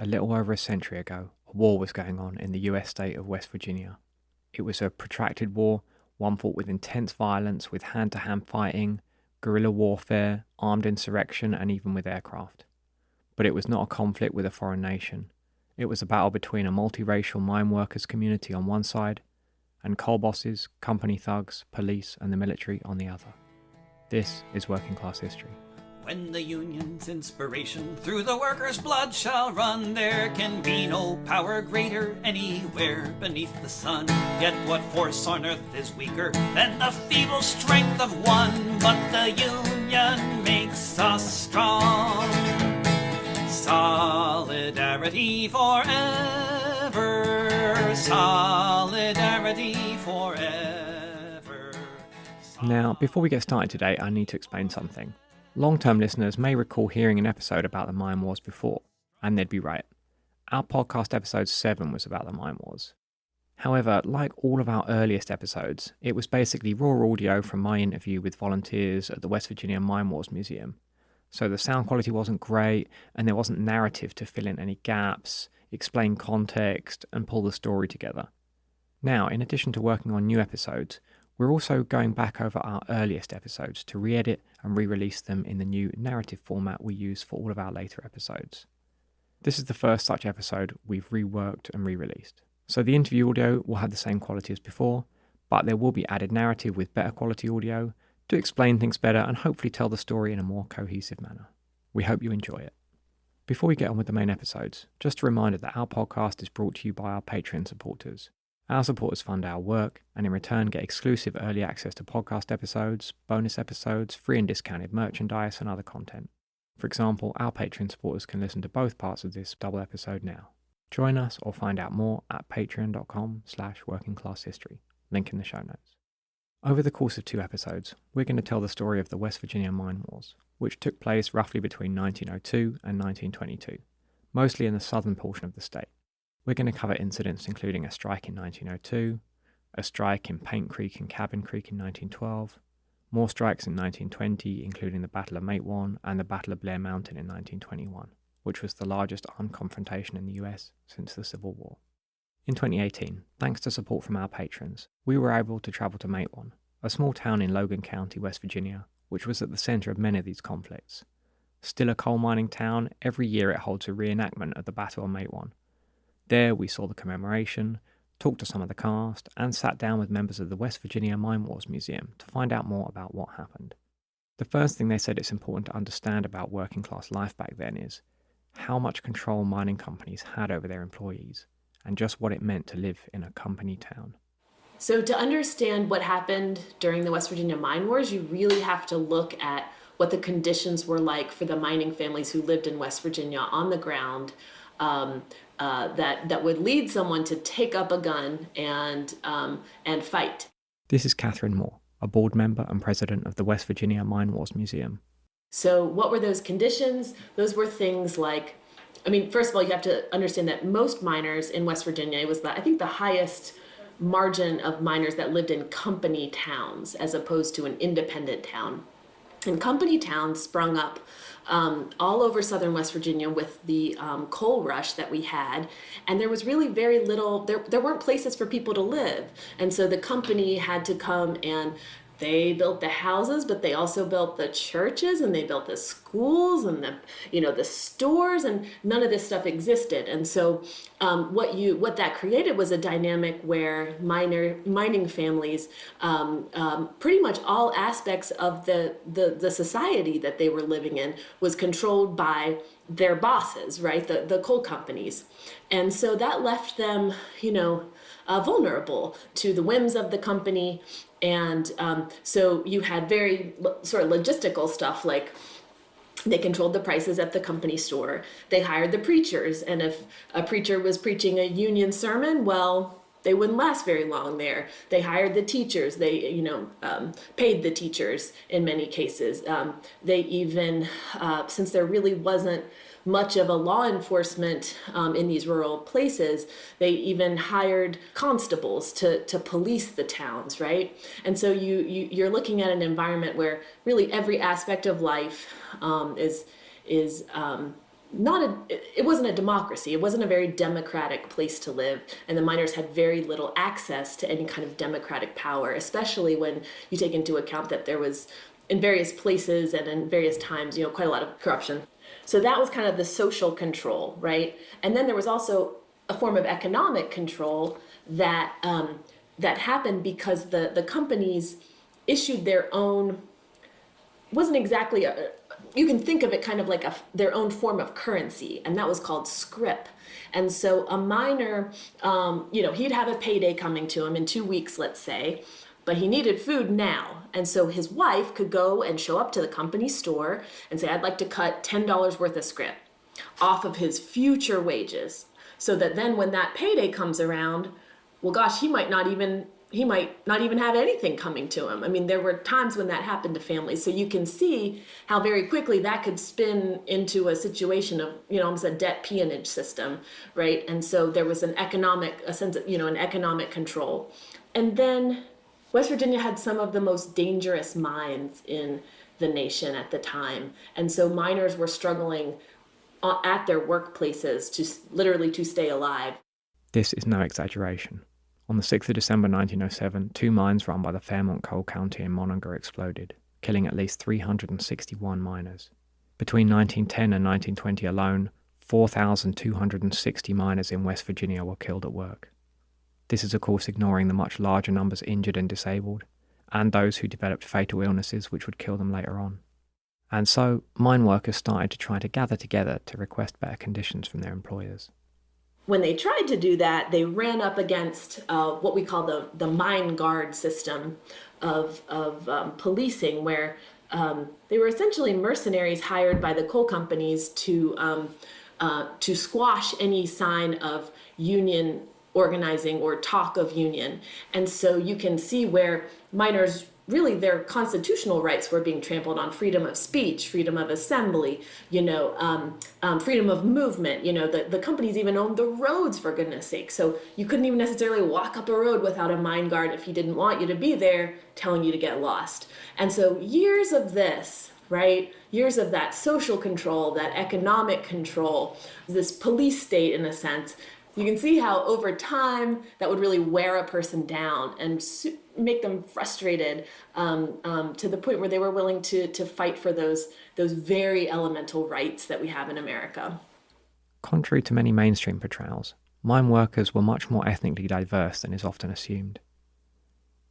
A little over a century ago, a war was going on in the US state of West Virginia. It was a protracted war, one fought with intense violence, with hand-to-hand fighting, guerrilla warfare, armed insurrection, and even with aircraft. But it was not a conflict with a foreign nation. It was a battle between a multiracial mine workers community on one side, and coal bosses, company thugs, police, and the military on the other. This is working class history. When the Union's inspiration through the workers' blood shall run, there can be no power greater anywhere beneath the sun. Yet what force on earth is weaker than the feeble strength of one? But the Union makes us strong. Solidarity forever. Solidarity forever. Now, before we get started today, I need to explain something. Long-term listeners may recall hearing an episode about the Mine Wars before, and they'd be right. Our podcast episode 7 was about the Mine Wars. However, like all of our earliest episodes, it was basically raw audio from my interview with volunteers at the West Virginia Mine Wars Museum. So the sound quality wasn't great, and there wasn't narrative to fill in any gaps, explain context, and pull the story together. Now, in addition to working on new episodes, we're also going back over our earliest episodes to re-edit and re-release them in the new narrative format we use for all of our later episodes. This is the first such episode we've reworked and re-released. So the interview audio will have the same quality as before, but there will be added narrative with better quality audio to explain things better and hopefully tell the story in a more cohesive manner. We hope you enjoy it. Before we get on with the main episodes, just a reminder that our podcast is brought to you by our Patreon supporters. Our supporters fund our work and in return get exclusive early access to podcast episodes, bonus episodes, free and discounted merchandise and other content. For example, our Patreon supporters can listen to both parts of this double episode now. Join us or find out more at patreon.com/workingclasshistory. Link in the show notes. Over the course of 2 episodes, we're going to tell the story of the West Virginia Mine Wars, which took place roughly between 1902 and 1922, mostly in the southern portion of the state. We're going to cover incidents including a strike in 1902, a strike in Paint Creek and Cabin Creek in 1912, more strikes in 1920, including the Battle of Matewan and the Battle of Blair Mountain in 1921, which was the largest armed confrontation in the US since the Civil War. In 2018, thanks to support from our patrons, we were able to travel to Matewan, a small town in Logan County, West Virginia, which was at the centre of many of these conflicts. Still a coal mining town, every year it holds a reenactment of the Battle of Matewan. There we saw the commemoration, talked to some of the cast, and sat down with members of the West Virginia Mine Wars Museum to find out more about what happened. The first thing they said it's important to understand about working class life back then is how much control mining companies had over their employees, and just what it meant to live in a company town. So to understand what happened during the West Virginia Mine Wars, you really have to look at what the conditions were like for the mining families who lived in West Virginia on the ground, that would lead someone to take up a gun and fight. This is Catherine Moore, a board member and president of the West Virginia Mine Wars Museum. So what were those conditions? Those were things like, first of all, you have to understand that most miners in West Virginia, it was I think the highest margin of miners that lived in company towns as opposed to an independent town. And company towns sprung up all over southern West Virginia with the coal rush that we had, and there was really very little, there weren't places for people to live, and so the company had to come and they built the houses, but they also built the churches and they built the schools and the stores, and none of this stuff existed. And so what that created was a dynamic where mining families, pretty much all aspects of the society that they were living in was controlled by their bosses, right? The coal companies. And so that left them, vulnerable to the whims of the company. And so you had very sort of logistical stuff, like they controlled the prices at the company store. They hired the preachers, and if a preacher was preaching a union sermon, well, they wouldn't last very long there. They hired the teachers. They, paid the teachers in many cases. They even, since there really wasn't much of a law enforcement in these rural places, they even hired constables to police the towns, right? And so you're looking at an environment where really every aspect of life is it wasn't a democracy. It wasn't a very democratic place to live, and the miners had very little access to any kind of democratic power, especially when you take into account that there was, in various places and in various times, quite a lot of corruption. So that was kind of the social control, right? And then there was also a form of economic control that that happened because the companies issued their own, wasn't exactly you can think of it kind of like their own form of currency, and that was called scrip. And so a miner, he'd have a payday coming to him in 2 weeks, let's say, but he needed food now. And so his wife could go and show up to the company store and say, I'd like to cut $10 worth of scrip off of his future wages, so that then when that payday comes around, well, gosh, he might not even have anything coming to him. I mean, there were times when that happened to families. So you can see how very quickly that could spin into a situation of, almost a debt peonage system, right? And so there was an economic control. And then West Virginia had some of the most dangerous mines in the nation at the time. And so miners were struggling at their workplaces to stay alive. This is no exaggeration. On the 6th of December 1907, 2 mines run by the Fairmont Coal County in Monongah exploded, killing at least 361 miners. Between 1910 and 1920 alone, 4,260 miners in West Virginia were killed at work. This is of course ignoring the much larger numbers injured and disabled, and those who developed fatal illnesses which would kill them later on. And so, mine workers started to try to gather together to request better conditions from their employers. When they tried to do that, they ran up against what we call the mine guard system of policing, where they were essentially mercenaries hired by the coal companies to squash any sign of union organizing or talk of union. And so you can see where miners, really their constitutional rights were being trampled on: freedom of speech, freedom of assembly, freedom of movement. The companies even owned the roads, for goodness sake. So you couldn't even necessarily walk up a road without a mine guard if he didn't want you to be there, telling you to get lost. And so years of this, right? Years of that social control, that economic control, this police state in a sense. You can see how over time that would really wear a person down and make them frustrated to the point where they were willing to fight for those very elemental rights that we have in America. Contrary to many mainstream portrayals, mine workers were much more ethnically diverse than is often assumed.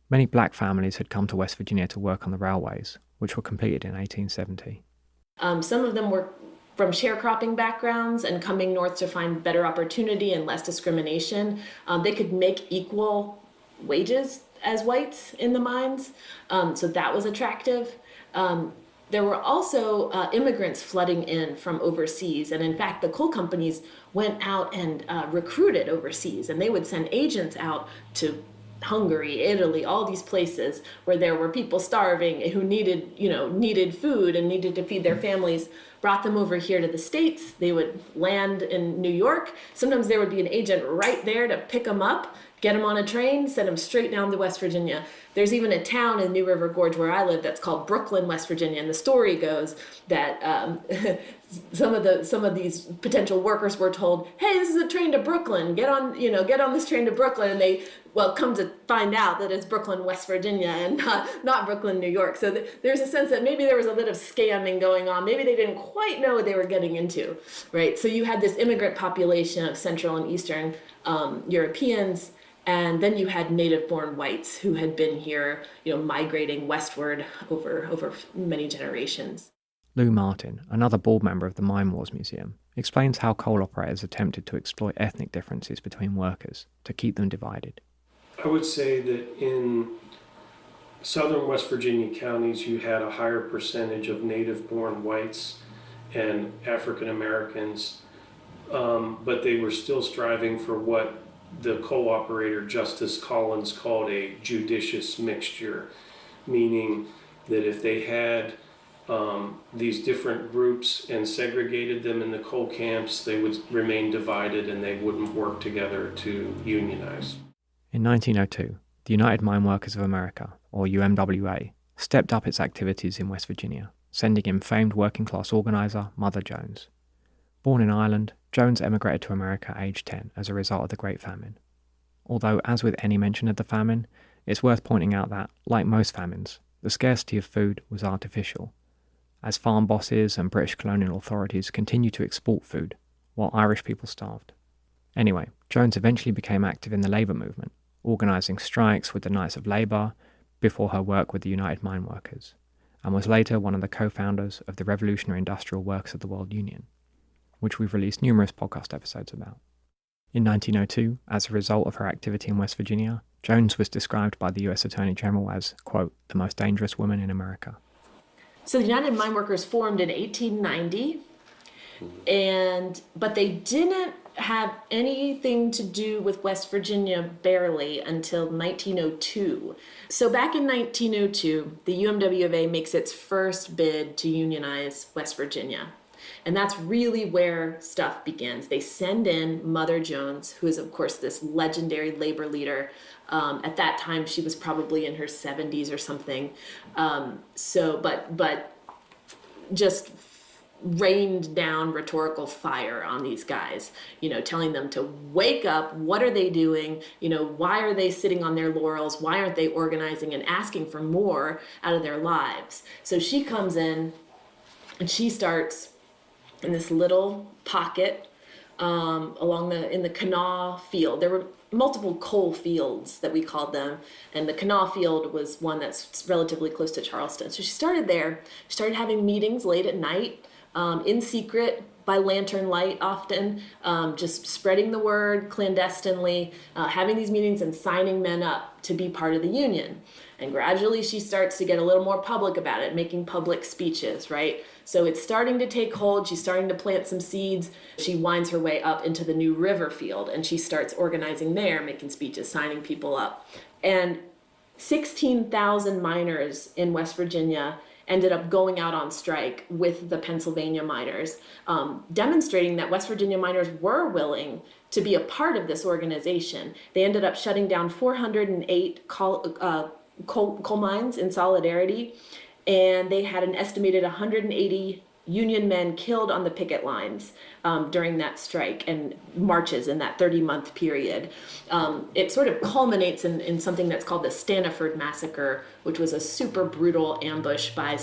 Many black families had come to West Virginia to work on the railways, which were completed in 1870. Some of them were from sharecropping backgrounds and coming north to find better opportunity and less discrimination. They could make equal wages as whites in the mines, so that was attractive. There were also immigrants flooding in from overseas, and in fact the coal companies went out and recruited overseas, and they would send agents out to Hungary, Italy, all these places where there were people starving who needed food and needed to feed their families, brought them over here to the States. They would land in New York. Sometimes there would be an agent right there to pick them up, get them on a train, send them straight down to West Virginia. There's even a town in New River Gorge where I live that's called Brooklyn, West Virginia, and the story goes that some of these potential workers were told, "Hey, this is a train to Brooklyn. Get on this train to Brooklyn," and they come to find out that it's Brooklyn, West Virginia, and not Brooklyn, New York. So there's a sense that maybe there was a bit of scamming going on. Maybe they didn't quite know what they were getting into, right? So you had this immigrant population of Central and Eastern Europeans, and then you had native-born whites who had been here, migrating westward over many generations. Lou Martin, another board member of the Mine Wars Museum, explains how coal operators attempted to exploit ethnic differences between workers to keep them divided. I would say that in southern West Virginia counties, you had a higher percentage of native-born whites and African Americans, but they were still striving for what the coal operator Justice Collins called a judicious mixture, meaning that if they had these different groups and segregated them in the coal camps, they would remain divided and they wouldn't work together to unionize. In 1902, the United Mine Workers of America, or UMWA, stepped up its activities in West Virginia, sending in famed working-class organizer Mother Jones. Born in Ireland, Jones emigrated to America at age 10 as a result of the Great Famine. Although, as with any mention of the famine, it's worth pointing out that, like most famines, the scarcity of food was artificial, as farm bosses and British colonial authorities continued to export food, while Irish people starved. Anyway, Jones eventually became active in the labour movement, organising strikes with the Knights of Labour before her work with the United Mine Workers, and was later one of the co-founders of the Revolutionary Industrial Workers of the World Union, which we've released numerous podcast episodes about. In 1902, as a result of her activity in West Virginia, Jones was described by the US Attorney General as, quote, the most dangerous woman in America. So the United Mine Workers formed in 1890, but they didn't have anything to do with West Virginia barely until 1902. So back in 1902, the UMW of A makes its first bid to unionize West Virginia. And that's really where stuff begins. They send in Mother Jones, who is, of course, this legendary labor leader. At that time, she was probably in her 70s or something. But just rained down rhetorical fire on these guys, telling them to wake up. What are they doing? Why are they sitting on their laurels? Why aren't they organizing and asking for more out of their lives? So she comes in and she starts in this little pocket in the Kanawha field. There were multiple coal fields that we called them, and the Kanawha field was one that's relatively close to Charleston. So she started there. She started having meetings late at night, in secret, by lantern light often, just spreading the word clandestinely, having these meetings and signing men up to be part of the union. And gradually she starts to get a little more public about it, making public speeches, right? So it's starting to take hold. She's starting to plant some seeds. She winds her way up into the New River field, and she starts organizing there, making speeches, signing people up. And 16,000 miners in West Virginia ended up going out on strike with the Pennsylvania miners, demonstrating that West Virginia miners were willing to be a part of this organization. They ended up shutting down 408 coal mines in solidarity, and they had an estimated 180 Union men killed on the picket lines during that strike and marches in that 30-month period. It sort of culminates in something that's called the Staniford Massacre, which was a super brutal ambush by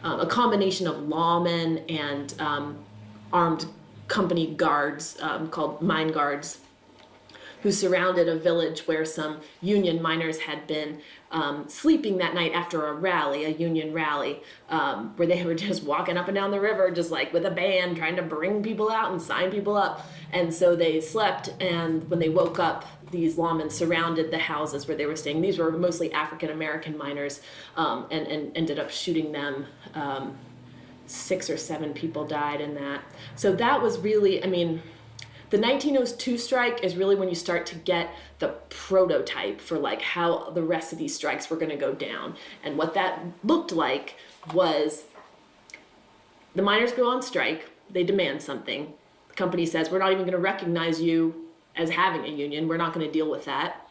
a combination of lawmen and armed company guards called mine guards, who surrounded a village where some Union miners had been sleeping that night after a Union rally, where they were just walking up and down the river, just like with a band, trying to bring people out and sign people up. And so they slept, and when they woke up, these lawmen surrounded the houses where they were staying. These were mostly African-American miners, and ended up shooting them. 6 or 7 people died in that. So that was really, the 1902 strike is really when you start to get the prototype for like how the rest of these strikes were going to go down. And what that looked like was the miners go on strike, they demand something. The company says, we're not even going to recognize you as having a union. We're not going to deal with that.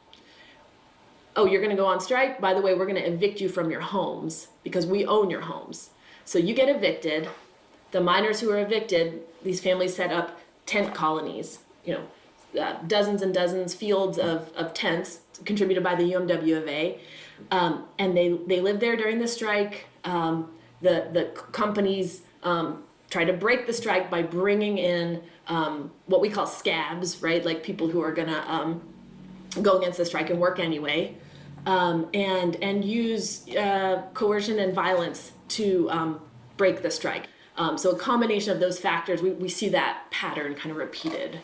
Oh, you're going to go on strike? By the way, we're going to evict you from your homes because we own your homes. So you get evicted. The miners who are evicted, these families set up tent colonies, dozens and dozens fields of tents contributed by the UMW of A, and they live there during the strike. The companies try to break the strike by bringing in what we call scabs, right? Like people who are gonna go against the strike and work anyway, and use coercion and violence to break the strike. So a combination of those factors, we see that pattern kind of repeated.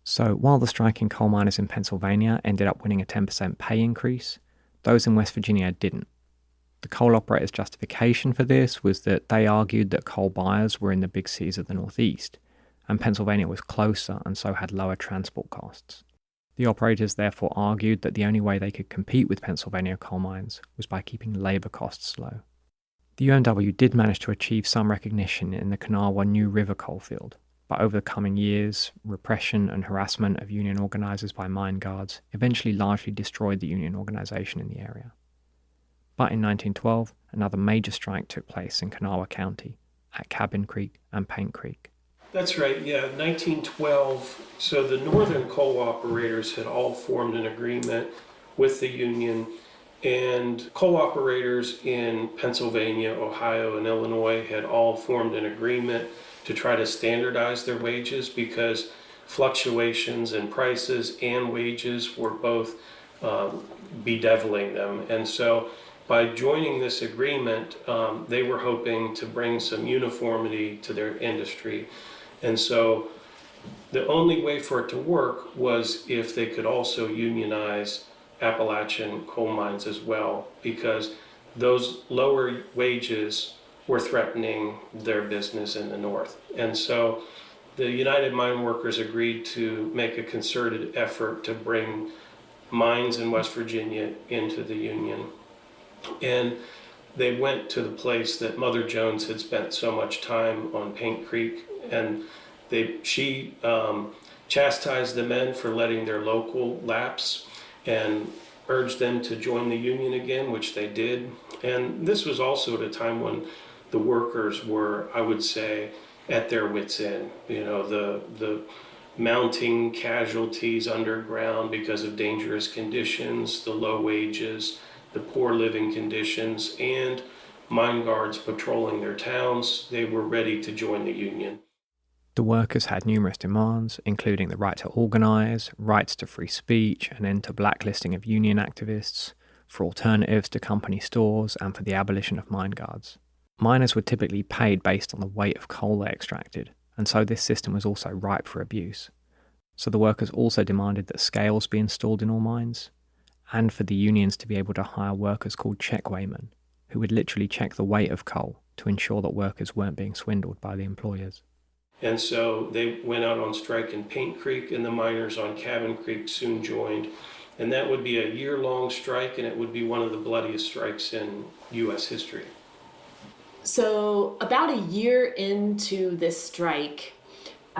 So while the striking coal miners in Pennsylvania ended up winning a 10% pay increase, those in West Virginia didn't. The coal operators' justification for this was that they argued that coal buyers were in the big cities of the Northeast, and Pennsylvania was closer and so had lower transport costs. The operators therefore argued that the only way they could compete with Pennsylvania coal mines was by keeping labour costs low. The UMW did manage to achieve some recognition in the Kanawha New River coalfield, but over the coming years, repression and harassment of union organisers by mine guards eventually largely destroyed the union organisation in the area. But in 1912, another major strike took place in Kanawha County, at Cabin Creek and Paint Creek. That's right, yeah, 1912. So the northern coal operators had all formed an agreement with the union, and coal operators in Pennsylvania, Ohio, and Illinois had all formed an agreement to try to standardize their wages because fluctuations in prices and wages were both bedeviling them. And so by joining this agreement, they were hoping to bring some uniformity to their industry. And so the only way for it to work was if they could also unionize Appalachian coal mines as well, because those lower wages were threatening their business in the North. And so the United Mine Workers agreed to make a concerted effort to bring mines in West Virginia into the Union. And they went to the place that Mother Jones had spent so much time on Paint Creek, and she chastised the men for letting their local lapse and urged them to join the Union again, which they did. And this was also at a time when the workers were, I would say, at their wits' end. You know, the mounting casualties underground because of dangerous conditions, the low wages, the poor living conditions, and mine guards patrolling their towns. They were ready to join the Union. The workers had numerous demands, including the right to organise, rights to free speech, an end to blacklisting of union activists, for alternatives to company stores, and for the abolition of mine guards. Miners were typically paid based on the weight of coal they extracted, and so this system was also ripe for abuse. So the workers also demanded that scales be installed in all mines, and for the unions to be able to hire workers called checkweighmen, who would literally check the weight of coal to ensure that workers weren't being swindled by the employers. And so they went out on strike in Paint Creek, and the miners on Cabin Creek soon joined. And that would be a year-long strike, and it would be one of the bloodiest strikes in U.S. history. So about a year into this strike,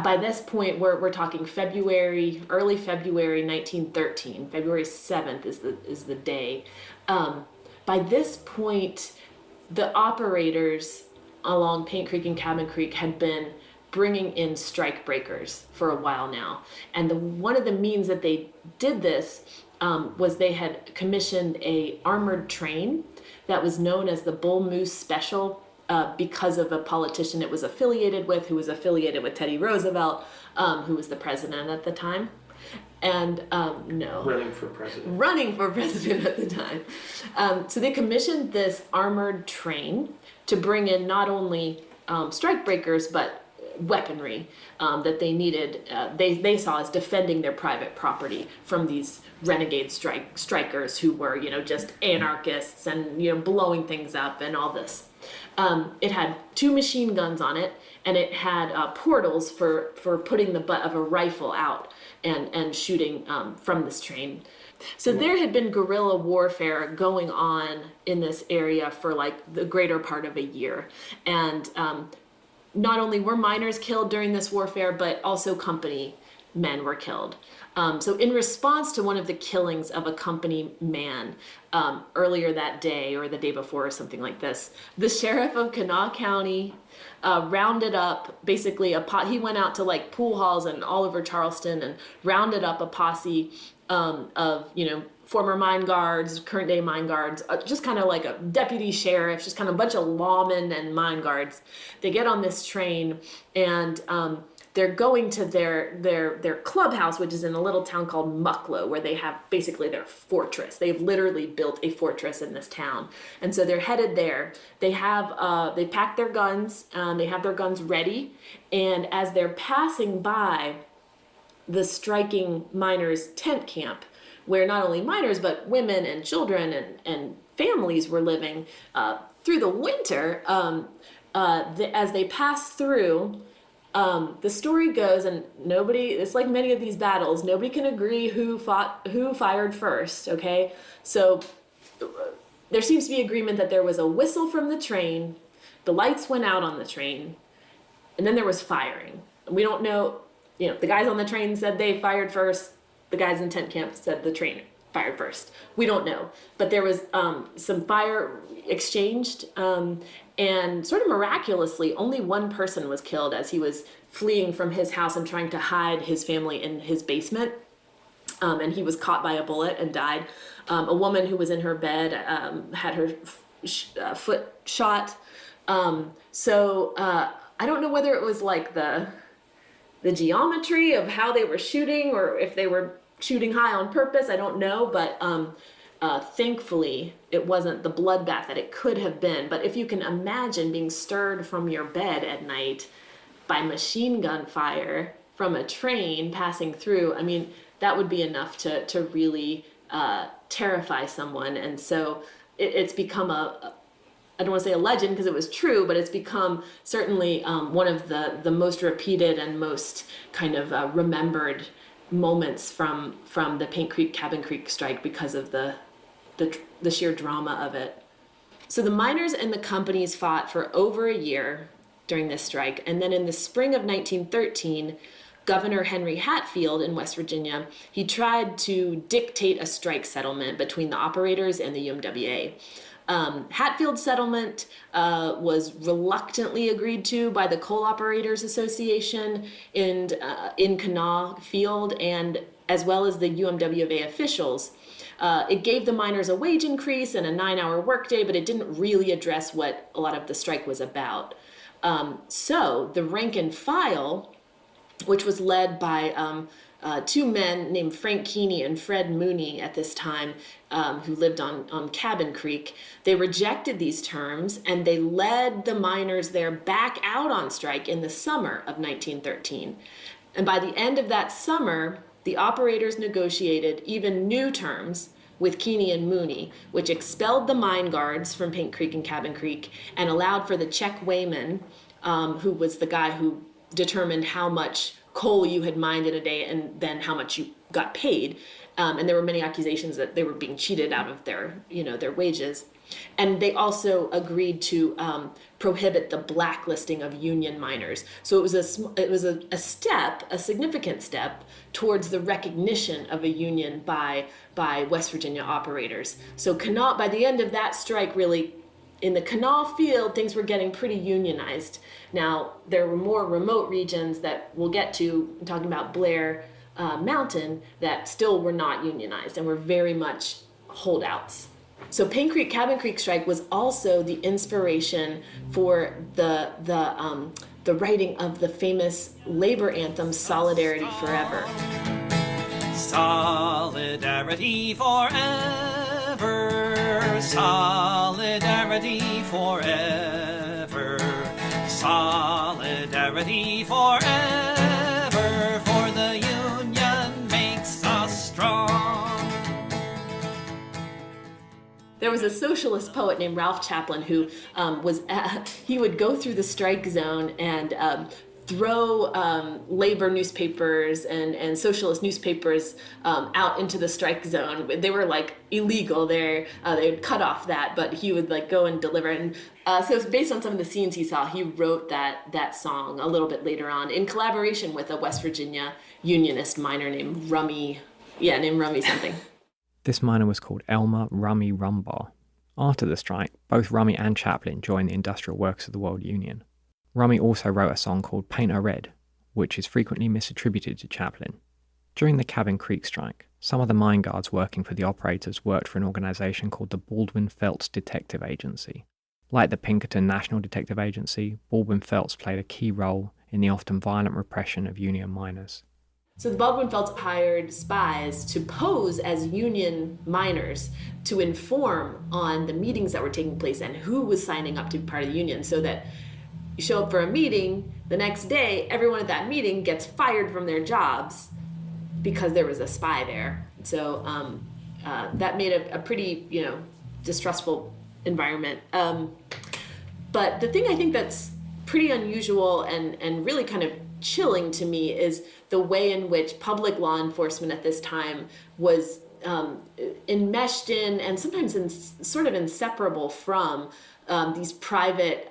by this point we're talking early February 1913. February 7th is the day. By this point, the operators along Paint Creek and Cabin Creek had been bringing in strike breakers for a while now. And one of the means that they did this was they had commissioned a armored train that was known as the Bull Moose Special because of a politician it was affiliated with, who was affiliated with Teddy Roosevelt, who was the president at the time. And Running for president at the time. So they commissioned this armored train to bring in not only strike breakers, but weaponry that they needed. They saw as defending their private property from these renegade strikers who were, just anarchists and, blowing things up and all this. It had 2 machine guns on it, and it had portals for putting the butt of a rifle out and shooting from this train. So there had been guerrilla warfare going on in this area for like the greater part of a year. And not only were miners killed during this warfare, but also company men were killed. So in response to one of the killings of a company man earlier that day or the day before or something like this, the sheriff of Kanawha County rounded up basically he went out to like pool halls and all over Charleston and rounded up a posse of, former mine guards, current day mine guards, just kind of like a deputy sheriff, just kind of a bunch of lawmen and mine guards. They get on this train and they're going to their clubhouse, which is in a little town called Mucklow, where they have basically their fortress. They've literally built a fortress in this town. And so they're headed there. They pack their guns, they have their guns ready. And as they're passing by the striking miners' tent camp, where not only miners, but women and children and families were living through the winter, as they pass through, the story goes, and it's like many of these battles, nobody can agree who fired first, okay? So there seems to be agreement that there was a whistle from the train, the lights went out on the train, and then there was firing. We don't know, the guys on the train said they fired first, the guys in tent camp said the train fired first. We don't know. But there was some fire exchanged, and sort of miraculously, only one person was killed as he was fleeing from his house and trying to hide his family in his basement. And he was caught by a bullet and died. A woman who was in her bed had her foot shot. I don't know whether it was like the geometry of how they were shooting or if they were shooting high on purpose. I don't know, but thankfully it wasn't the bloodbath that it could have been. But if you can imagine being stirred from your bed at night by machine gun fire from a train passing through, I mean, that would be enough to really terrify someone. And so it's become I don't want to say a legend because it was true, but it's become certainly one of the most repeated and most kind of remembered moments from the Paint Creek Cabin Creek strike because of the sheer drama of it. So the miners and the companies fought for over a year during this strike, and then in the spring of 1913, Governor Henry Hatfield in West Virginia, he tried to dictate a strike settlement between the operators and the UMWA. Hatfield's settlement was reluctantly agreed to by the Coal Operators Association in Kanawha Field, and as well as the UMWA officials. It gave the miners a wage increase and a 9-hour workday, but it didn't really address what a lot of the strike was about. So the rank and file, which was led by two men named Frank Keeney and Fred Mooney at this time, who lived on Cabin Creek, they rejected these terms and they led the miners there back out on strike in the summer of 1913. And by the end of that summer, the operators negotiated even new terms with Keeney and Mooney, which expelled the mine guards from Paint Creek and Cabin Creek and allowed for the check weighman, who was the guy who determined how much coal you had mined in a day and then how much you got paid. And there were many accusations that they were being cheated out of their wages. And they also agreed to prohibit the blacklisting of union miners. So it was a significant step towards the recognition of a union by West Virginia operators. So by the end of that strike, really, in the Kanawha Field, things were getting pretty unionized. Now, there were more remote regions that we'll get to, talking about Blair Mountain, that still were not unionized and were very much holdouts. So Paint Creek Cabin Creek strike was also the inspiration for the writing of the famous labor anthem, Solidarity Forever. Solidarity forever, solidarity forever, solidarity forever, for the union makes us strong. There was a socialist poet named Ralph Chaplin who he would go through the strike zone and throw labor newspapers and socialist newspapers out into the strike zone. They were like illegal there. They would cut off that, but he would like go and deliver. And so based on some of the scenes he saw, he wrote that song a little bit later on in collaboration with a West Virginia unionist miner named Rummy something. This miner was called Elmer Rummy Rumbaugh. After the strike, both Rummy and Chaplin joined the Industrial Workers of the World Union. Rummy also wrote a song called Paint Her Red, which is frequently misattributed to Chaplin. During the Cabin Creek strike, some of the mine guards working for the operators worked for an organisation called the Baldwin-Felts Detective Agency. Like the Pinkerton National Detective Agency, Baldwin-Felts played a key role in the often violent repression of union miners. So the Baldwin-Felts hired spies to pose as union miners to inform on the meetings that were taking place and who was signing up to be part of the union, so that you show up for a meeting, the next day, everyone at that meeting gets fired from their jobs because there was a spy there. So that made a pretty, distrustful environment. But the thing I think that's pretty unusual and really kind of chilling to me is the way in which public law enforcement at this time was enmeshed in and sometimes sort of inseparable from these private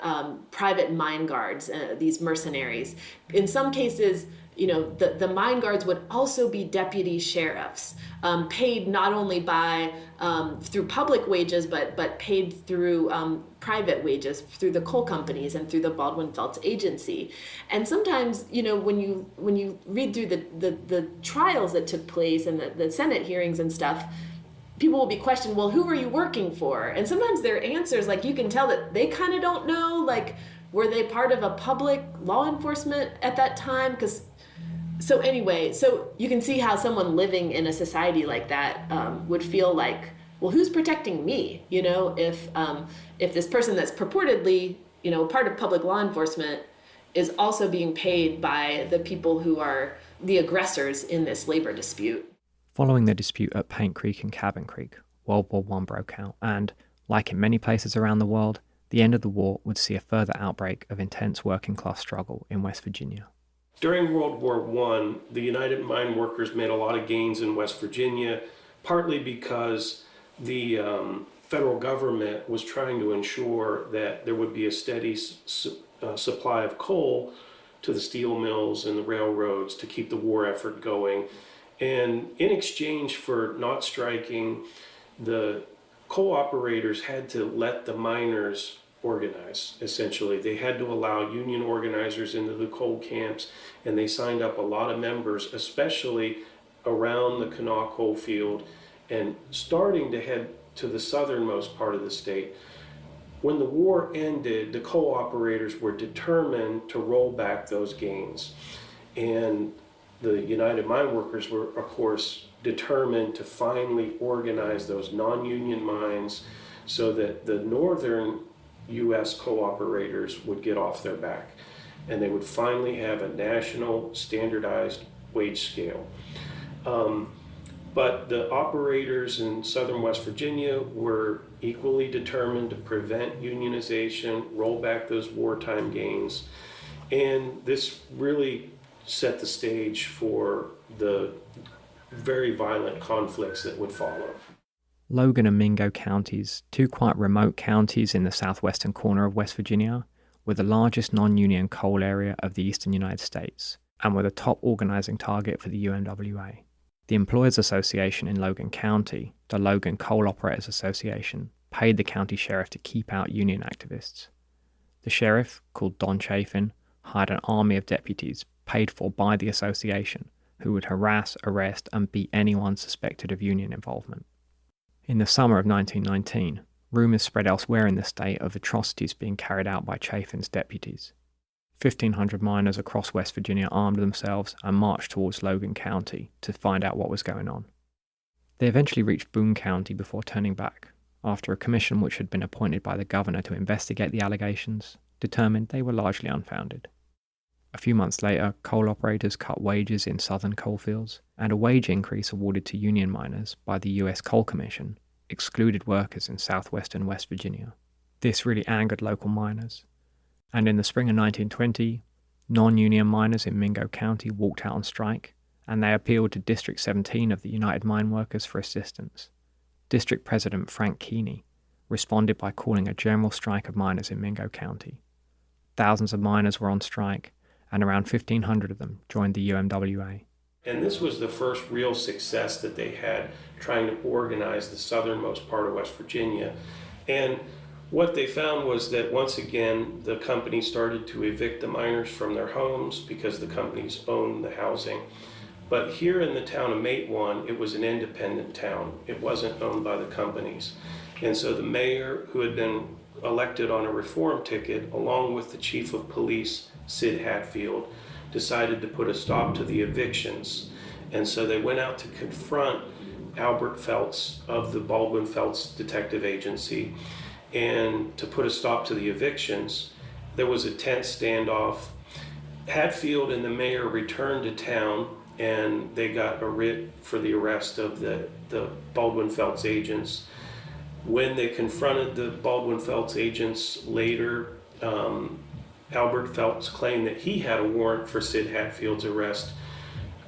mine guards, these mercenaries. In some cases, the mine guards would also be deputy sheriffs, paid not only by through public wages, but paid through private wages through the coal companies and through the Baldwin Felts Agency. And sometimes, when you read through the trials that took place and the Senate hearings and stuff, people will be questioned, well, who were you working for? And sometimes their answers, like, you can tell that they kind of don't know, like, were they part of a public law enforcement at that time? So you can see how someone living in a society like that would feel like, well, who's protecting me? If this person that's purportedly, part of public law enforcement is also being paid by the people who are the aggressors in this labor dispute. Following the dispute at Paint Creek and Cabin Creek, World War I broke out, and, like in many places around the world, the end of the war would see a further outbreak of intense working class struggle in West Virginia. During World War I, the United Mine Workers made a lot of gains in West Virginia, partly because the federal government was trying to ensure that there would be a steady supply of coal to the steel mills and the railroads to keep the war effort going. And in exchange for not striking, the coal operators had to let the miners organize, essentially. They had to allow union organizers into the coal camps, and they signed up a lot of members, especially around the Kanawha coal field and starting to head to the southernmost part of the state. When the war ended, the coal operators were determined to roll back those gains. And the United Mine Workers were, of course, determined to finally organize those non-union mines so that the northern U.S. coal operators would get off their back, and they would finally have a national standardized wage scale. But the operators in southern West Virginia were equally determined to prevent unionization, roll back those wartime gains, and this really set the stage for the very violent conflicts that would follow. Logan and Mingo counties, two quite remote counties in the southwestern corner of West Virginia, were the largest non-union coal area of the eastern United States and were the top organizing target for the UMWA. The Employers Association in Logan County, the Logan Coal Operators Association, paid the county sheriff to keep out union activists. The sheriff, called Don Chafin, hired an army of deputies paid for by the association who would harass, arrest, and beat anyone suspected of union involvement. In the summer of 1919, rumours spread elsewhere in the state of atrocities being carried out by Chafin's deputies. 1,500 miners across West Virginia armed themselves and marched towards Logan County to find out what was going on. They eventually reached Boone County before turning back, after a commission which had been appointed by the governor to investigate the allegations determined they were largely unfounded. A few months later, coal operators cut wages in southern coalfields, and a wage increase awarded to union miners by the U.S. Coal Commission excluded workers in southwestern West Virginia. This really angered local miners, and in the spring of 1920, non-union miners in Mingo County walked out on strike, and they appealed to District 17 of the United Mine Workers for assistance. District President Frank Keeney responded by calling a general strike of miners in Mingo County. Thousands of miners were on strike, and around 1,500 of them joined the UMWA. And this was the first real success that they had trying to organize the southernmost part of West Virginia. And what they found was that once again, the company started to evict the miners from their homes because the companies owned the housing. But here in the town of Matewan, it was an independent town. It wasn't owned by the companies. And so the mayor, who had been elected on a reform ticket, along with the chief of police, Sid Hatfield, decided to put a stop to the evictions. And so they went out to confront Albert Felts of the Baldwin Felts Detective Agency and to put a stop to the evictions. There was a tense standoff. Hatfield and the mayor returned to town, and they got a writ for the arrest of the Baldwin Felts agents. When they confronted the Baldwin Felts agents later, Albert Felts claimed that he had a warrant for Sid Hatfield's arrest.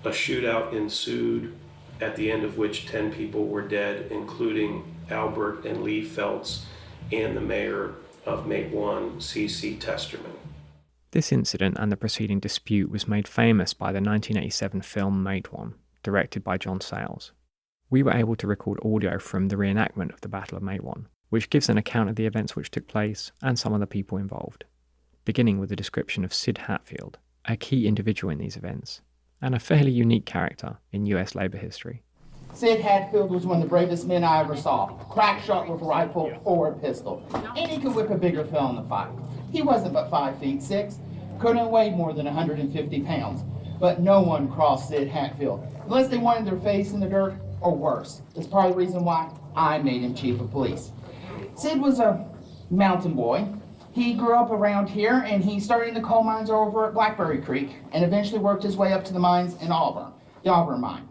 A shootout ensued, at the end of which 10 people were dead, including Albert and Lee Felts and the mayor of Matewan, C.C. Testerman. This incident and the preceding dispute was made famous by the 1987 film Made One, directed by John Sayles. We were able to record audio from the reenactment of the Battle of Made One, which gives an account of the events which took place and some of the people involved, beginning with a description of Sid Hatfield, a key individual in these events, and a fairly unique character in US labour history. Sid Hatfield was one of the bravest men I ever saw. Crack shot with a rifle or a pistol. And he could whip a bigger fellow in the fight. He wasn't but 5'6", couldn't weigh more than 150 pounds. But no one crossed Sid Hatfield, unless they wanted their face in the dirt or worse. That's part of the reason why I made him chief of police. Sid was a mountain boy. He grew up around here, and he started in the coal mines over at Blackberry Creek, and eventually worked his way up to the mines in Auburn, the Auburn mine.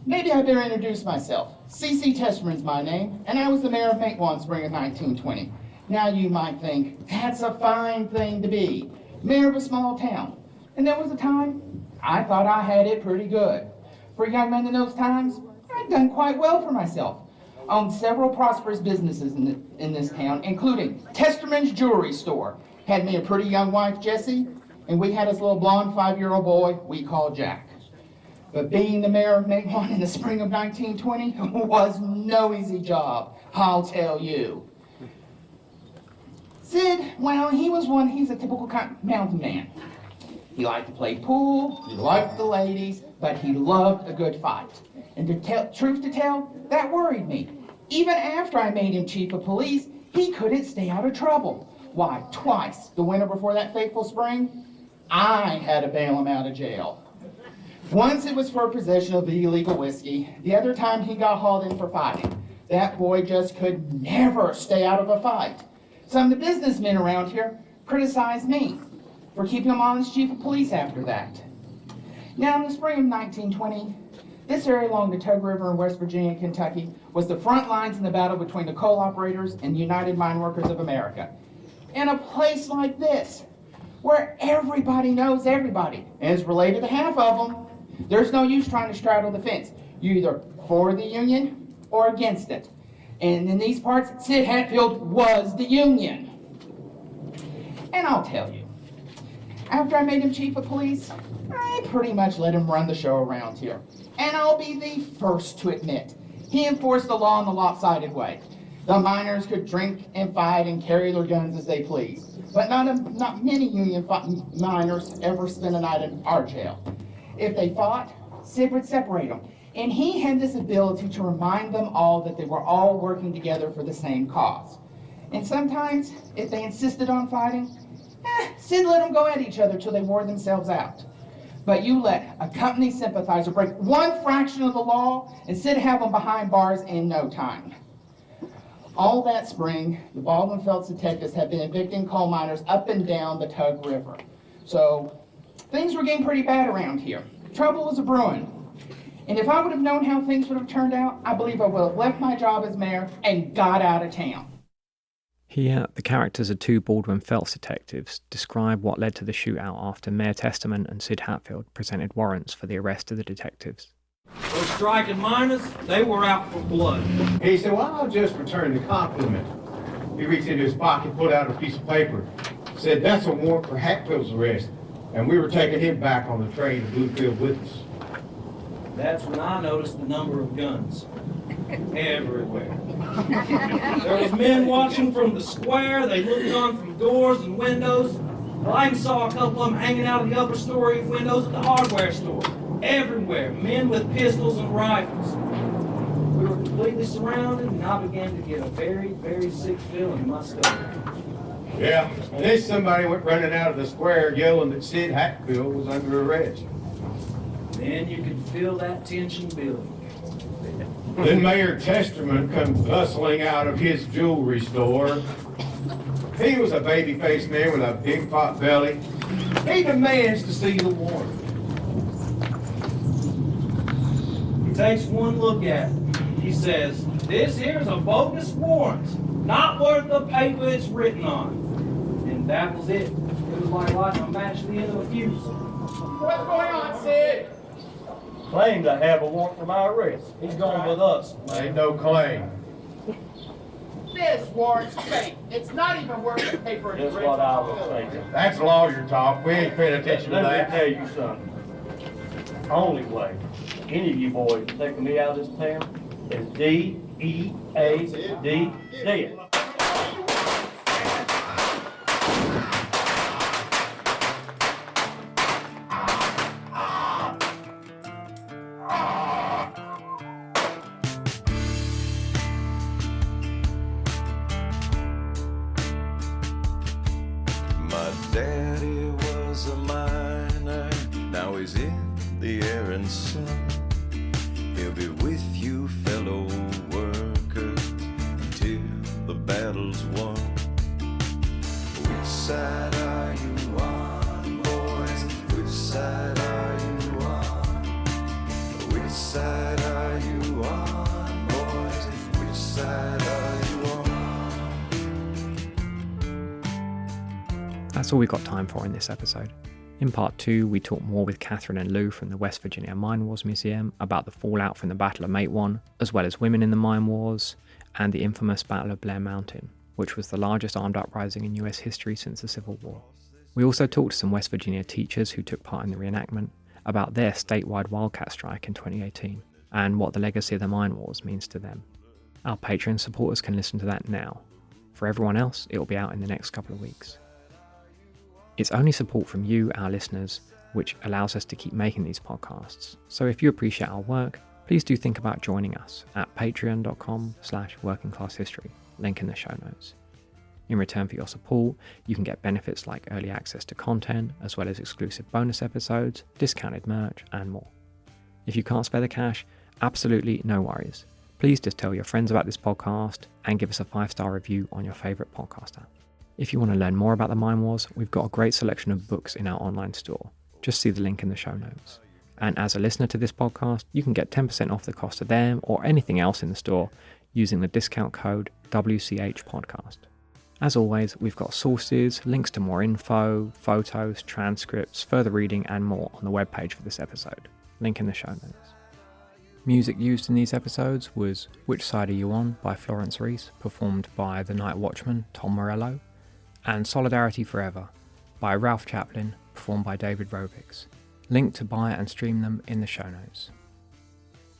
Maybe I better introduce myself. C.C. Testerman's my name, and I was the mayor of Mate One spring of 1920. Now you might think, that's a fine thing to be, mayor of a small town. And there was a time I thought I had it pretty good. For a young man in those times, I'd done quite well for myself. Owned several prosperous businesses in this town, including Testerman's Jewelry Store. Had me a pretty young wife, Jessie, and we had this little blonde 5-year-old boy we called Jack. But being the mayor of Mate One in the spring of 1920 was no easy job, I'll tell you. Sid, well, he's a typical mountain man. He liked to play pool, he liked the ladies, but he loved a good fight. And truth to tell, that worried me. Even after I made him chief of police, he couldn't stay out of trouble. Why, twice, the winter before that fateful spring, I had to bail him out of jail. Once it was for possession of illegal whiskey, the other time he got hauled in for fighting. That boy just could never stay out of a fight. Some of the businessmen around here criticized me for keeping him on as chief of police after that. Now, in the spring of 1920, this area along the Tug River in West Virginia and Kentucky was the front lines in the battle between the coal operators and the United Mine Workers of America. In a place like this, where everybody knows everybody, and is related to half of them, there's no use trying to straddle the fence. You're either for the Union or against it. And in these parts, Sid Hatfield was the Union. And I'll tell you, after I made him chief of police, I pretty much let him run the show around here. And I'll be the first to admit, he enforced the law in the lopsided way. The miners could drink and fight and carry their guns as they pleased. But not many Union miners ever spent a night in our jail. If they fought, Sid would separate them. And he had this ability to remind them all that they were all working together for the same cause. And sometimes, if they insisted on fighting, Sid let them go at each other till they wore themselves out. But you let a company sympathizer break one fraction of the law, and Sid have them behind bars in no time. All that spring, the Baldwin Phelps detectives had been evicting coal miners up and down the Tug River. So things were getting pretty bad around here. Trouble was a-brewing. And if I would have known how things would have turned out, I believe I would have left my job as mayor and got out of town. Here, the characters of two Baldwin Phelps detectives describe what led to the shootout after Mayor Testerman and Sid Hatfield presented warrants for the arrest of the detectives. Those striking miners, they were out for blood. He said, well, I'll just return the compliment. He reached into his pocket, pulled out a piece of paper, said, that's a warrant for Hatfield's arrest, and we were taking him back on the train to Bluefield with us. That's when I noticed the number of guns. Everywhere. There was men watching from the square. They looked on from doors and windows. I even saw a couple of them hanging out of the upper story windows at the hardware store. Everywhere, men with pistols and rifles. We were completely surrounded, and I began to get a very, very sick feeling in my stomach. Yeah, and then somebody went running out of the square yelling that Sid Hatfield was under arrest. Then you could feel that tension building. Then Mayor Testerman come bustling out of his jewelry store. He was a baby-faced man with a big pot belly. He demands to see the warrant. He takes one look at it. He says, this here's a bogus warrant, not worth the paper it's written on. And that was it. It was like lighting a match at the end of a fuse. What's going on, Sid? Claimed I have a warrant for my arrest. He's going with us. Ain't no claim. This warrant's fake. It's not even worth the paper it's That's written. what I was thinking. That's lawyer talk. We ain't paying attention to Let me that. tell you something. Only way any of you boys taking me out of this town is D-E-A-D, dead. My daddy was a miner, now he's in the air and sun. He'll be with you, fellow workers, till the battle's won. Which side are you on, boys? Which side are you on? Which side are you on, boys? Which side are you on? That's all we've got time for in this episode. In part 2, we talk more with Catherine and Lou from the West Virginia Mine Wars Museum about the fallout from the Battle of Matewan, as well as women in the mine wars, and the infamous Battle of Blair Mountain, which was the largest armed uprising in US history since the Civil War. We also talked to some West Virginia teachers who took part in the reenactment about their statewide wildcat strike in 2018, and what the legacy of the mine wars means to them. Our Patreon supporters can listen to that now. For everyone else, it will be out in the next couple of weeks. It's only support from you, our listeners, which allows us to keep making these podcasts. So if you appreciate our work, please do think about joining us at patreon.com/workingclasshistory, link in the show notes. In return for your support, you can get benefits like early access to content, as well as exclusive bonus episodes, discounted merch, and more. If you can't spare the cash, absolutely no worries. Please just tell your friends about this podcast and give us a 5-star review on your favourite podcast app. If you want to learn more about the Mine Wars, we've got a great selection of books in our online store. Just see the link in the show notes. And as a listener to this podcast, you can get 10% off the cost of them or anything else in the store using the discount code WCHPodcast. As always, we've got sources, links to more info, photos, transcripts, further reading and more on the webpage for this episode. Link in the show notes. Music used in these episodes was Which Side Are You On by Florence Reese, performed by The Night Watchman, Tom Morello, and Solidarity Forever by Ralph Chaplin, performed by David Rovics. Link to buy and stream them in the show notes.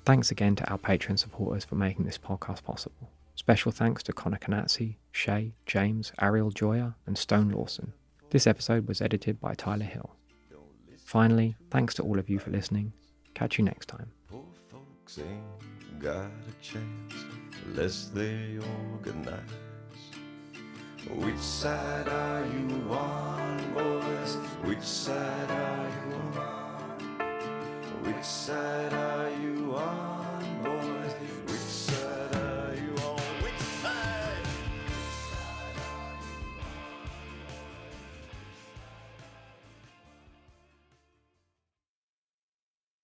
Thanks again to our Patreon supporters for making this podcast possible. Special thanks to Connor Canazzi, Shay, James, Ariel Joya, and Stone Lawson. This episode was edited by Tyler Hill. Finally, thanks to all of you for listening. Catch you next time. Poor folks ain't got a chance unless they organize. Which side are you on, boys? Which side are you on? Which side are you on?